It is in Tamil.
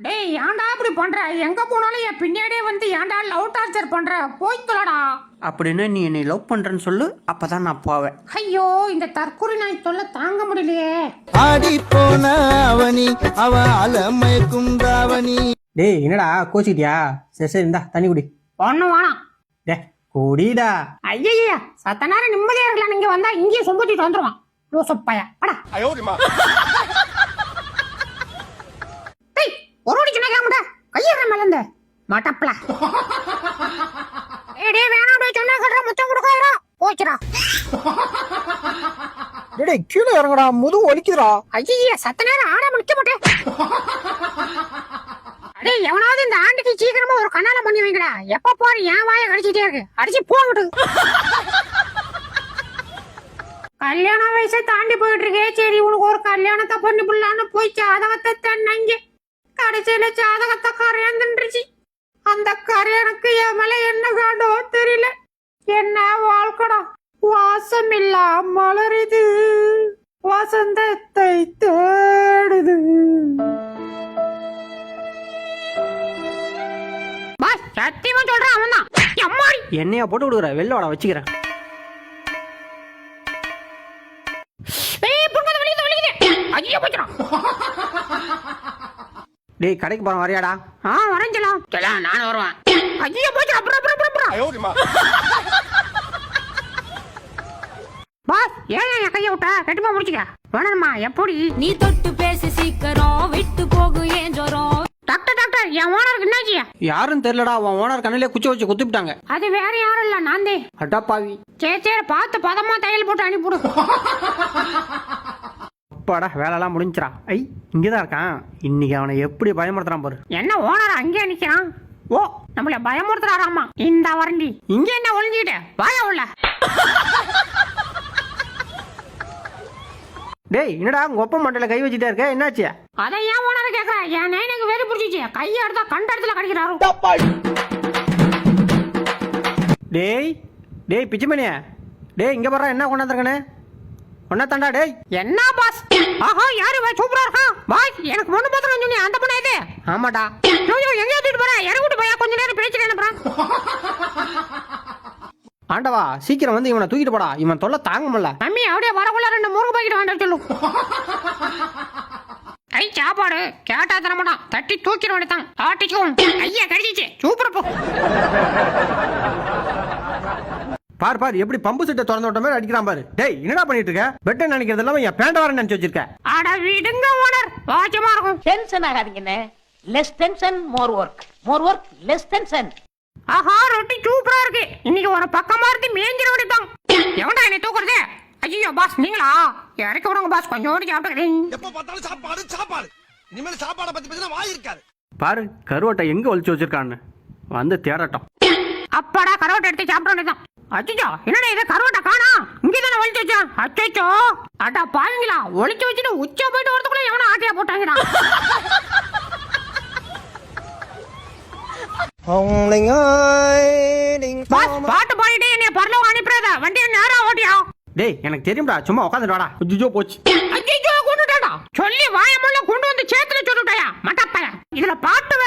டேய் ஏன்டா இப்படி பண்ற? எங்க போனாலும் என் பின்னாடியே வந்து ஏன்டா லவ் டார்ச்சர் பண்ற? போய் தொலைடா. அப்படின்னு நீ என்னை லவ் பண்றேன்னு சொல்லு, அப்பதான் நான் போவேன். ஐயோ இந்த தற்கொலை நாய் தொல்லை தாங்க முடியலையே. ஆடி போன அவனி அவ அலமயக்கும் தாவணி. டேய் என்னடா கோச்சிட்டியா? சரி சரி இந்தா தண்ணி குடி. ஒண்ணு வேணாம். டே குடிடா. ஐயா சத்த நேரம் நிம்மதியா இருக்கலாம், நீங்க வந்தா இங்கேயே சொம்பத்திட்டு வந்துருவான். லூசப்பையா படா. ஒரு அடி சொன்னா கேட்க கையற மேலந்த மாட்டப்பல. ஏடே வேணாம் போய் சொன்னா கட்ற முத்தம் கொடுக்கறா போச்சுடா. டேய் கீழே இறங்கடா, முதுகு வலிக்குதுடா. ஐயா சத்த நேரம் ஆடாம நிக்க மாட்டேன். அடே எவனாவது இந்த ஆண்டுக்கு சீக்கிரமா ஒரு கண்ணால பண்ணி வைங்கடா. எப்ப போற என் வாயை கடிச்சிட்டே இருக்கு. அடிச்சு போங்கட்டு. கல்யாண வயசை தாண்டி போயிட்டு இருக்கே. சரி உனக்கு ஒரு கல்யாணத்தை பண்ணி புள்ளான்னு போய் ஜாதகத்தை தண்ணங்க. கடைசியில ஜாதகத்தை கரையாந்துருச்சு. அந்த கரையனுக்கு என் மேல என்ன காண்டோ தெரியல. என்ன வாழ்க்கடா. வாசம் இல்ல மலருது, வசந்தத்தை தேடுது. பாஸ் சத்தியமா சொல்றேன் அவன் தான். அம்மாடி என்னையா போட்டு விடுற, வெளில வாடா வச்சுக்கிறேன். ஐயோ போச்சுறான். டேய் கடைக்கு போறோம் வரையாடா? வரைஞ்சலாம் செல்லாம் நானும் வருவேன். ஐயோ போச்சு. பாஸ் ஏன் என் கையை விட்ட? கட்டுமா முடிச்சுக்க வேணாமா? எப்படி நீ தொட்டு பேசி சீக்கிரம் விட்டு போகு ஏன் ஜோரம். டாக்டர் என் ஓனருக்கு என்னாச்சு? யாரும் தெரியலடா, அவன் ஓனர் கண்ணிலே குச்சி வச்சு குத்திட்டாங்க. அது வேற யாரும் இல்ல, நான் தான். அட்டா பாவி. சரி பார்த்து பதமா தையல் போட்டு அனுப்பிவிடு. அப்பாடா வேலைலாம் முடிஞ்சிரா. ஐ இங்கதான் இருக்கான். இன்னைக்கு அவனை எப்படி பயமுறுத்துறான் பாரு. என்ன ஓனர் அங்கே நிக்கிறான்? ஓ நம்மள பயமுறுத்துறாராமா இந்த வரண்டி. இங்க என்ன ஒளிஞ்சுக்கிட்ட வாயா உள்ள. டேய் என்னடா உங்க ஒப்ப மண்டல கை வச்சுட்டே இருக்க, என்னாச்சு? அதை ஏன் ஓனர் கேக்குற? என் நைனுக்கு வெறி பிடிச்சிச்சு. கையை எடுத்தா கண்ட இடத்துல கடிக்கிறாரு. டேய் டேய் பிச்சுமணியா, டேய் இங்க பாரு என்ன கொண்டாந்துருக்கனே. ஒன்னா தாண்டா டேய். என்ன பாஸ்? ஆஹா யாரு வை சூப்பரா இருக்கா. பாய் எனக்கு பொண்ணு பாத்துறேன் சொன்னி அந்த பொண்ணு இது. ஆமாடா. ஐயோ எங்க ஏத்திட்டு போற? இறங்கிட்டு போயா, கொஞ்ச நேரம் பேசிட்டு அனுப்புறேன். ஆண்டவா சீக்கிரம் வந்து இவனை தூக்கிட்டு போடா, இவன் தொல்லை தாங்க முடியல. மம்மி அப்படியே வரக்குள்ள 2 முருகு பாக்கெட் வாங்கிட்டு சொல்லு. ஐ சாப்பாடு கேட்டா தர மாட்டான். தட்டி தூக்கிட வேண்டியதான். ஆட்டிக்கும். ஐயா கடிச்சிச்சு. சூப்பர் போ. பார் பார் எப்படி பம்பு செட்டை திறந்து விட்ட மாதிரி அடிக்கிறான் பாரு. டேய் என்னடா பண்ணிட்டு இருக்க? பெட்டை நினைக்கிறது இல்லாம என் பேண்ட வர நினைச்சு வச்சிருக்க. அட விடுங்க ஓனர், வாச்சமா இருக்கும். டென்ஷன் ஆகாதீங்கண்ணே. Less tension more work, more work less tension. ஆஹா ரொட்டி சூப்பரா இருக்கு. இன்னைக்கு ஒரு பக்கமா இருந்து மேஞ்சிர வேண்டியதான். எவன்டா என்னை தூக்குறது? ஐயோ பாஸ் நீங்களா? இறக்கி விடுங்க பாஸ், கொஞ்சம் ஓடி சாப்பிட்டுக்கிறேன். எப்ப பார்த்தாலும் சாப்பாடு சாப்பாடு. இனிமேல் சாப்பாடை பத்தி பேசினா வாய் இருக்காது. பாரு கருவட்டை எங்க ஒளிச்சு வச்சிருக்கான்னு வந்து தேடட்டும். அப்பாடா கருவாட்டை எடுத்து சாப்பிட வேண்டியதான். அச்சோ என்னடா இது கருவாட்டை காணா? இங்கதானே ஒளிச்சு வச்சேன். அச்சோ அட்டா பாருங்களா, ஒளிச்சு வச்சுட்டு உச்சா போயிட்டு வரதுக்குள்ள எவனா ஆட்டியா போட்டாங்கடா. பாஸ் பாட்டு பாடிட்டே என்னைய பரலோகம் அனுப்புறதா? வண்டியை நேரா ஓட்டியா? டேய் எனக்கு தெரியும்டா, சும்மா உட்காந்துட்டு வாடா. ஐயோ போச்சு. ஐயோ கொண்டுட்டாடா. சொல்லி வாயமுள்ள கொண்டு வந்து சேத்துல சொல்லிட்டாயா மட்டப்பைய. இதுல பாட்டு